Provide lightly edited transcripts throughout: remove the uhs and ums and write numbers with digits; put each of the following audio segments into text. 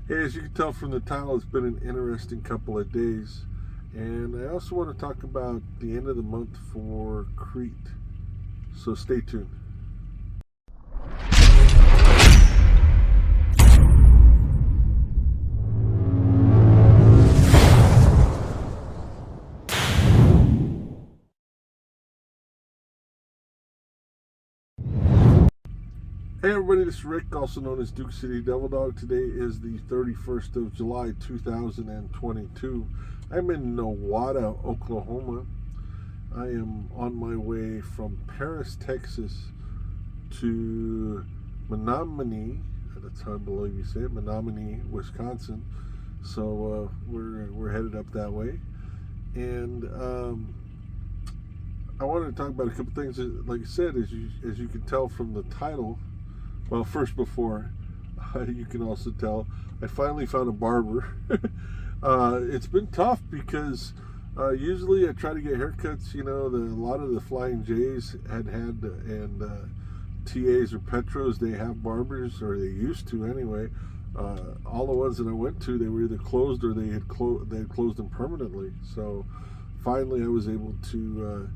Hey, as you can tell from the title, it's been an interesting couple of days. And I also want to talk about the end of the month for Crete. So stay tuned. Hey everybody, this is Rick, also known as Duke City Devil Dog. Today is the 31st of July, 2022. I'm in Nowata, Oklahoma. I am on my way from Paris, Texas to Menominee, that's how I believe you say it, Menominee, Wisconsin. So we're headed up that way. And I wanted to talk about a couple things. Like I said, as you can tell from the title, well, first before you can also tell, I finally found a barber. It's been tough because usually I try to get haircuts. You know, a lot of the Flying J's and TAs or Petros, they have barbers, or they used to anyway. All the ones that I went to, they were either closed or they had closed them permanently. So finally, I was able to.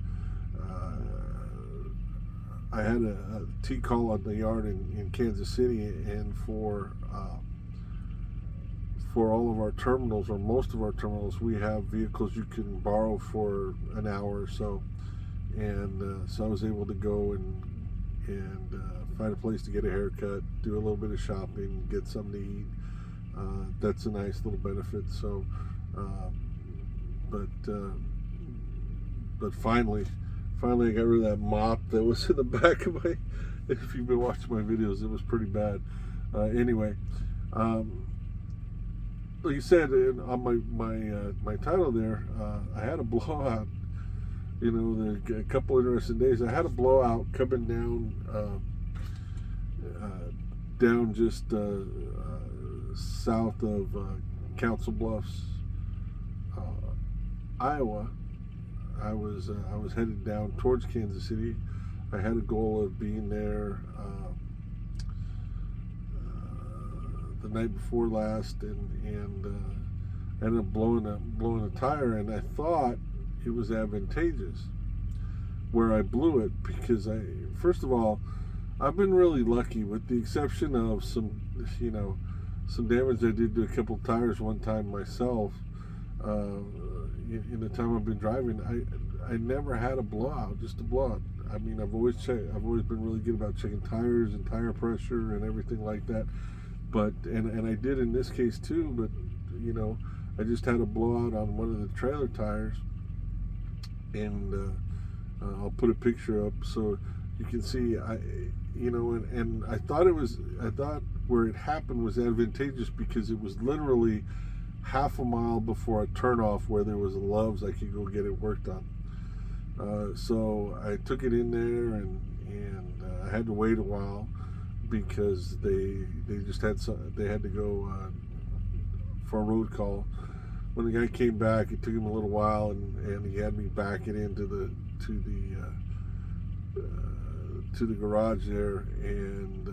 I had a T call on the yard in Kansas City, and for all of our terminals, or most of our terminals, we have vehicles you can borrow for an hour or so. And so I was able to go and find a place to get a haircut, do a little bit of shopping, get something to eat. That's a nice little benefit. So, but finally I got rid of that mop that was in the back of my. If you've been watching my videos, it was pretty bad. Anyway, like you said on my title there, I had a blowout. You know, a couple interesting days. I had a blowout coming down just south of Council Bluffs, Iowa. I was headed down towards Kansas City. I had a goal of being there the night before last, and ended up blowing a tire, and I thought it was advantageous where I blew it, because first of all, I've been really lucky, with the exception of some damage I did to a couple tires one time myself. In the time I've been driving, I never had a blowout, just a blowout. I mean, I've always been really good about checking tires and tire pressure and everything like that. But and I did in this case too. But I just had a blowout on one of the trailer tires, and I'll put a picture up so you can see. And I thought where it happened was advantageous, because it was literally half a mile before a turnoff where there was a Love's I could go get it worked on. So I took it in there, and I had to wait a while, because they had to go for a road call. When the guy came back, it took him a little while, and he had me back it into the garage there, and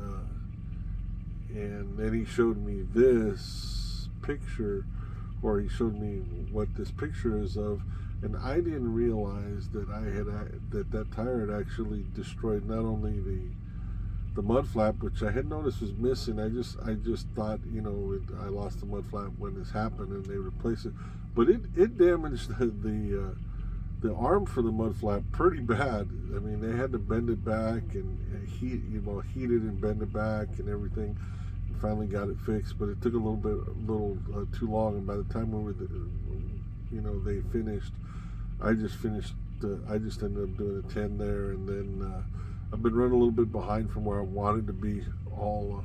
then he showed me this picture, or he showed me what this picture is of, and I didn't realize that that tire had actually destroyed not only the mud flap, which I had noticed was missing. I just thought, I lost the mud flap when this happened, and they replaced it, but it damaged the arm for the mud flap pretty bad. I mean, they had to bend it back and heat it and bend it back and everything. And finally got it fixed, but it took a little too long. And by the time they finished, I just ended up doing a 10 there, and then I've been running a little bit behind from where I wanted to be all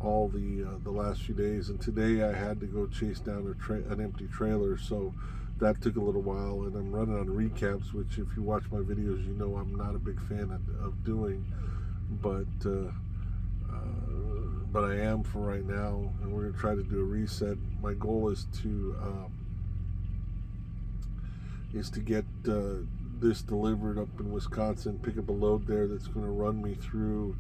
the last few days, and today I had to go chase down an empty trailer, so that took a little while, and I'm running on recaps, which, if you watch my videos, you know I'm not a big fan of doing, but I am for right now, and we're going to try to do a reset. My goal is to get this delivered up in Wisconsin, pick up a load there that's going to run me through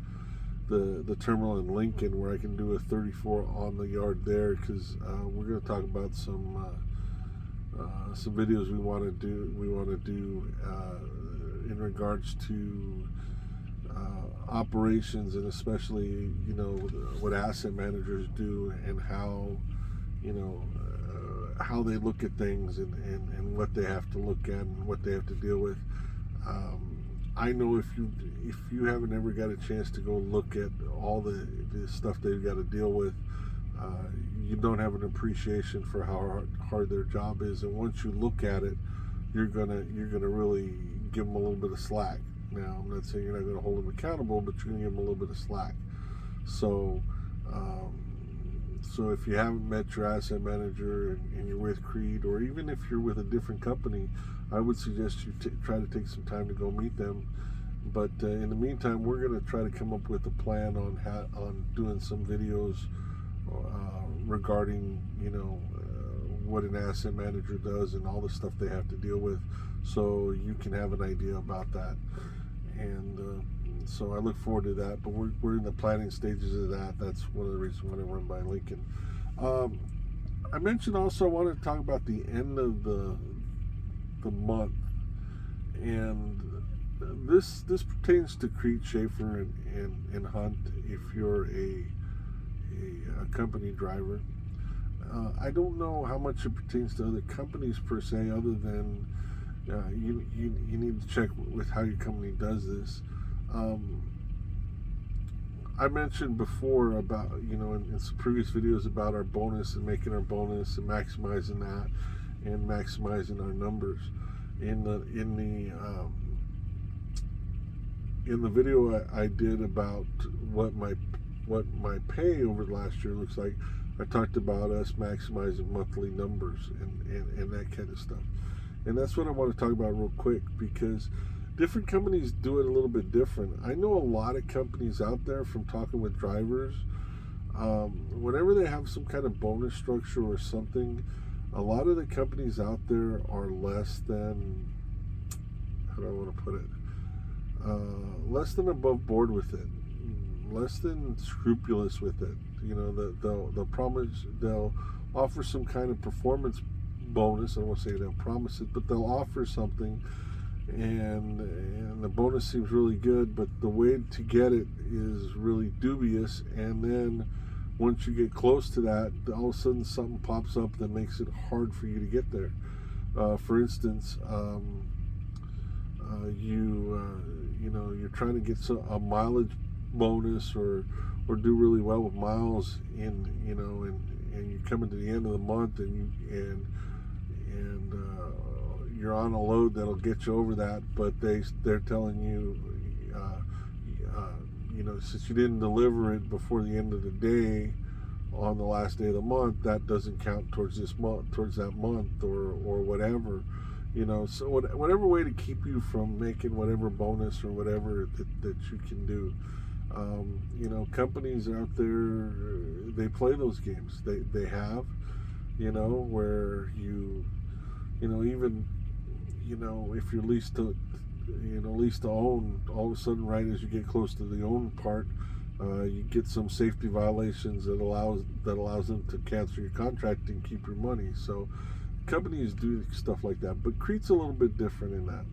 the terminal in Lincoln, where I can do a 34 on the yard there, because we're going to talk about some videos we want to do in regards to operations, and especially what asset managers do, and how how they look at things, and what they have to look at and what they have to deal with. I know if you haven't ever got a chance to go look at all the stuff they've got to deal with, you don't have an appreciation for how hard their job is. And once you look at it, you're gonna really give them a little bit of slack. Now, I'm not saying you're not going to hold them accountable, but you're going to give them a little bit of slack. So, so if you haven't met your asset manager and you're with Crete, or even if you're with a different company, I would suggest you try to take some time to go meet them. But in the meantime, we're going to try to come up with a plan on doing some videos regarding what an asset manager does and all the stuff they have to deal with, so you can have an idea about that. And so I look forward to that. But we're in the planning stages of that. That's one of the reasons I want to run by Lincoln. I mentioned also I wanted to talk about the end of the month, and this pertains to Crete, Shaffer, and Hunt. If you're a company driver, I don't know how much it pertains to other companies per se, other than you need to check with how your company does this. I mentioned before about in some previous videos about our bonus and making our bonus and maximizing that and maximizing our numbers. In the video I did about what my pay over the last year looks like, I talked about us maximizing monthly numbers and that kind of stuff. And that's what I want to talk about real quick, because different companies do it a little bit different. I know a lot of companies out there, from talking with drivers, whenever they have some kind of bonus structure or something, a lot of the companies out there are less than, how do I want to put it, less than above board with it, less than scrupulous with it. They'll offer some kind of performance bonus. I won't say they'll promise it, but they'll offer something, and the bonus seems really good, but the way to get it is really dubious. And then once you get close to that, all of a sudden something pops up that makes it hard for you to get there. For instance, you're trying to get a mileage bonus or do really well with miles and you're coming to the end of the month, and you're on a load that'll get you over that, but they're telling you, since you didn't deliver it before the end of the day on the last day of the month, that doesn't count towards that month, or whatever. So whatever way to keep you from making whatever bonus or whatever that you can do. Companies out there, they play those games. They have, where even, if you're leased to own, all of a sudden, right as you get close to the own part, you get some safety violations that allows them to cancel your contract and keep your money. So companies do stuff like that, but Crete's a little bit different in that.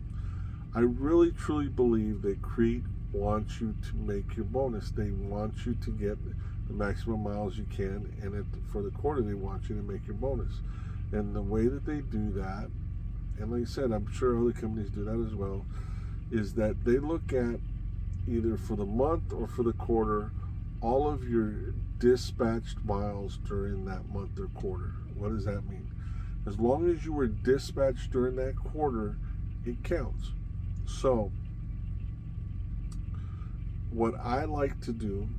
I really truly believe that Crete wants you to make your bonus. They want you to get the maximum miles you can, and for the quarter they want you to make your bonus. And the way that they do that, and like I said, I'm sure other companies do that as well, is that they look at either for the month or for the quarter all of your dispatched miles during that month or quarter. What does that mean? As long as you were dispatched during that quarter, it counts. So what I like to do,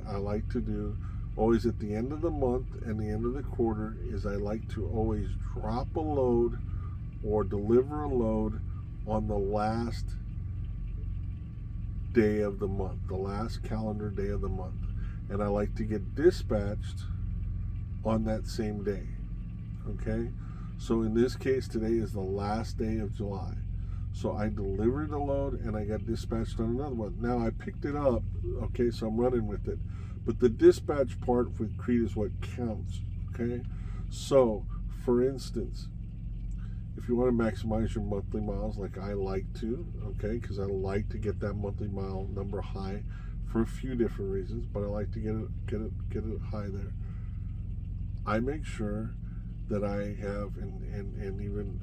I like to do always at the end of the month and the end of the quarter, is I like to always drop a load or deliver a load on the last day of the month, the last calendar day of the month. And I like to get dispatched on that same day. Okay? So in this case, today is the last day of July. So I delivered a load and I got dispatched on another one. Now I picked it up, okay, so I'm running with it. But the dispatch part with Crete is what counts, okay? So, for instance, if you want to maximize your monthly miles like I like to, okay, because I like to get that monthly mile number high for a few different reasons, but I like to get it high there. I make sure that I have, and even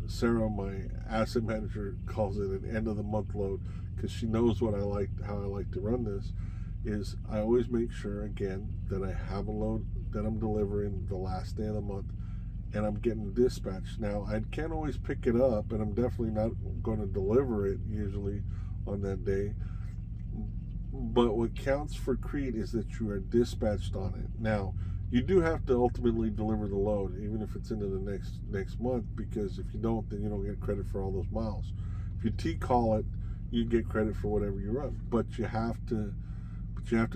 Sarah, my asset manager, calls it an end of the month load because she knows what I like, how I like to run this. Is I always make sure again that I have a load that I'm delivering the last day of the month, and I'm getting dispatched. Now I can't always pick it up, and I'm definitely not going to deliver it usually on that day. But what counts for Crete is that you are dispatched on it. Now, you do have to ultimately deliver the load, even if it's into the next month, because if you don't, then you don't get credit for all those miles. If you T-call it, you get credit for whatever you run, but you have to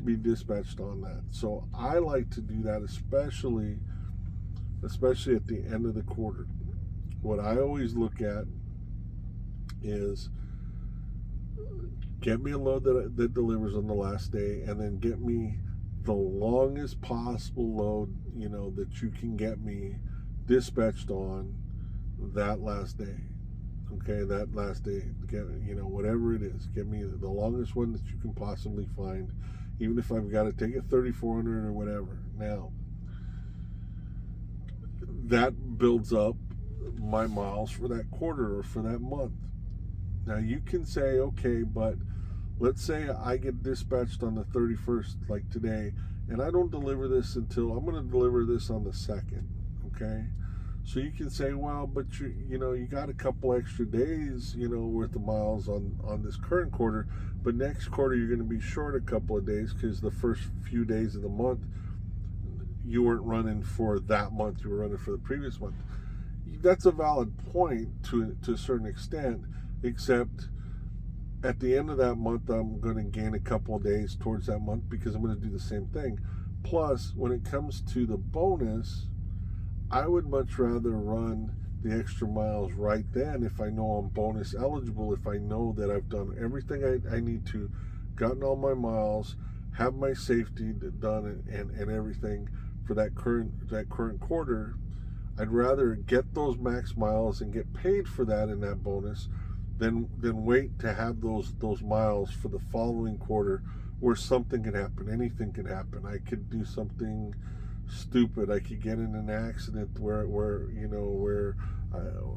be dispatched on that. So I like to do that, especially at the end of the quarter. What I always look at is get me a load that delivers on the last day, and then get me the longest possible load, that you can get me dispatched on that last day. Okay, that last day, get, whatever it is, get me the longest one that you can possibly find, even if I've got to take it 3,400 or whatever. Now, that builds up my miles for that quarter or for that month. Now you can say, okay, but let's say I get dispatched on the 31st, like today, and I don't deliver this until, I'm going to deliver this on the 2nd, okay? So you can say, well, but you got a couple extra days, worth of miles on this current quarter, but next quarter you're going to be short a couple of days because the first few days of the month you weren't running for that month, you were running for the previous month. That's a valid point to a certain extent, except at the end of that month I'm going to gain a couple of days towards that month because I'm going to do the same thing. Plus, when it comes to the bonus, I would much rather run the extra miles right then if I know I'm bonus eligible, if I know that I've done everything I need to, gotten all my miles, have my safety done and everything for that current quarter. I'd rather get those max miles and get paid for that in that bonus than wait to have those miles for the following quarter where something can happen. Anything can happen. I could do something stupid. I could get in an accident where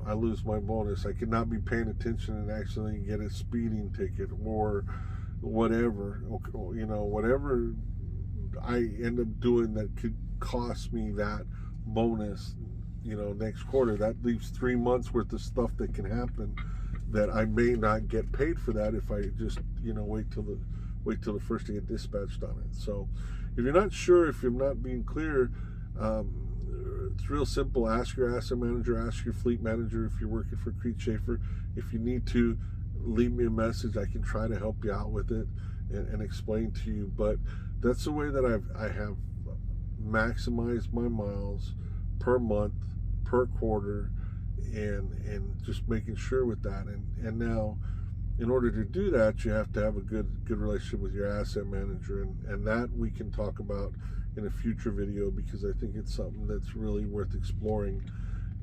I lose my bonus. I could not be paying attention and actually get a speeding ticket or whatever. Whatever I end up doing that could cost me that bonus, next quarter. That leaves 3 months worth of stuff that can happen that I may not get paid for that if I just, wait till the first to get dispatched on it. So if you're not sure, if you're not being clear, it's real simple. Ask your asset manager, ask your fleet manager if you're working for Crete Shaffer. If you need to, leave me a message. I can try to help you out with it and explain to you. But that's the way that I have maximized my miles per month, per quarter, and just making sure with that. And now, in order to do that, you have to have a good relationship with your asset manager, and that we can talk about in a future video, because I think it's something that's really worth exploring,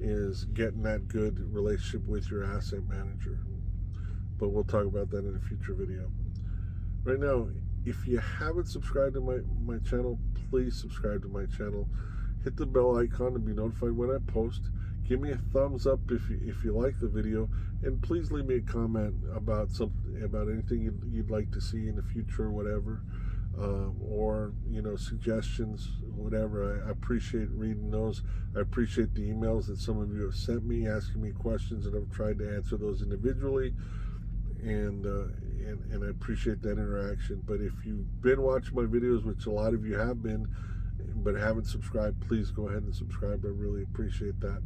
is getting that good relationship with your asset manager. But we'll talk about that in a future video. Right now, if you haven't subscribed to my channel, please subscribe to my channel. Hit the bell icon to be notified when I post. Give me a thumbs up if you like the video, and please leave me a comment about anything you'd like to see in the future or whatever, or suggestions, whatever. I appreciate reading those. I appreciate the emails that some of you have sent me asking me questions, and I've tried to answer those individually, and I appreciate that interaction. But if you've been watching my videos, which a lot of you have been, but haven't subscribed, please go ahead and subscribe. I really appreciate that.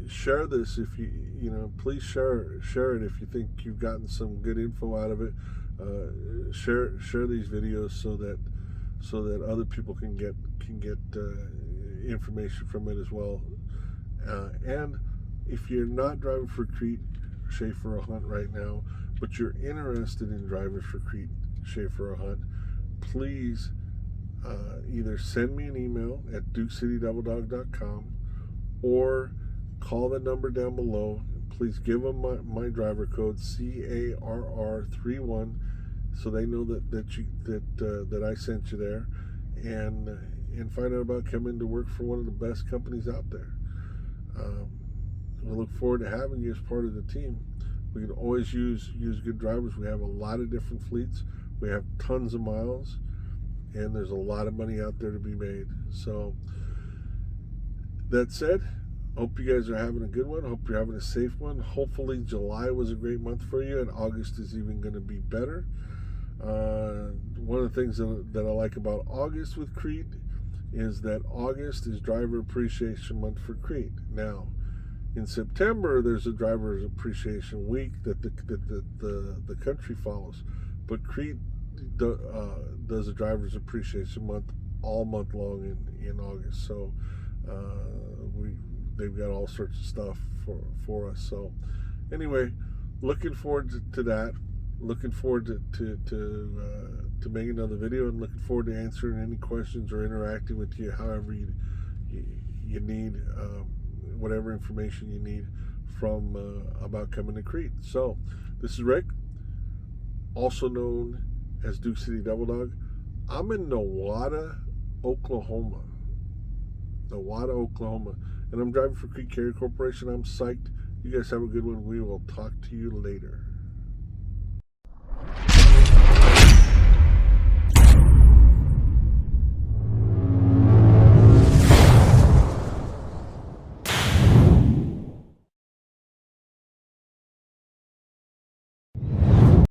Share this if please share it if you think you've gotten some good info out of it. Share these videos so so that other people can get information from it as well. And if you're not driving for Crete, Shaffer, or Hunt right now, but you're interested in driving for Crete, Shaffer, or Hunt, please either send me an email at DukeCityDoubledog.com or call the number down below. Please give them my driver code CARR31 so they know that I sent you there, and find out about coming to work for one of the best companies out there. We look forward to having you as part of the team. We can always use good drivers. We have a lot of different fleets. We have tons of miles, and there's a lot of money out there to be made. So that said, hope you guys are having a good one. Hope you're having a safe one. Hopefully July was a great month for you, and August is even going to be better. One of the things that I like about August with Crete is that August is Driver Appreciation Month for Crete. Now, in September, there's a Driver Appreciation Week that the country follows, but Crete does a Driver's Appreciation Month all month long in August. So they've got all sorts of stuff for us. So anyway, looking forward to that. Looking forward to making another video, and looking forward to answering any questions or interacting with you however you need, whatever information you need from about coming to Crete. So this is Rick, also known as Duke City Double Dog. I'm in Nowata, Oklahoma, and I'm driving for Crete Carrier Corporation. I'm psyched. You guys have a good one. We will talk to you later.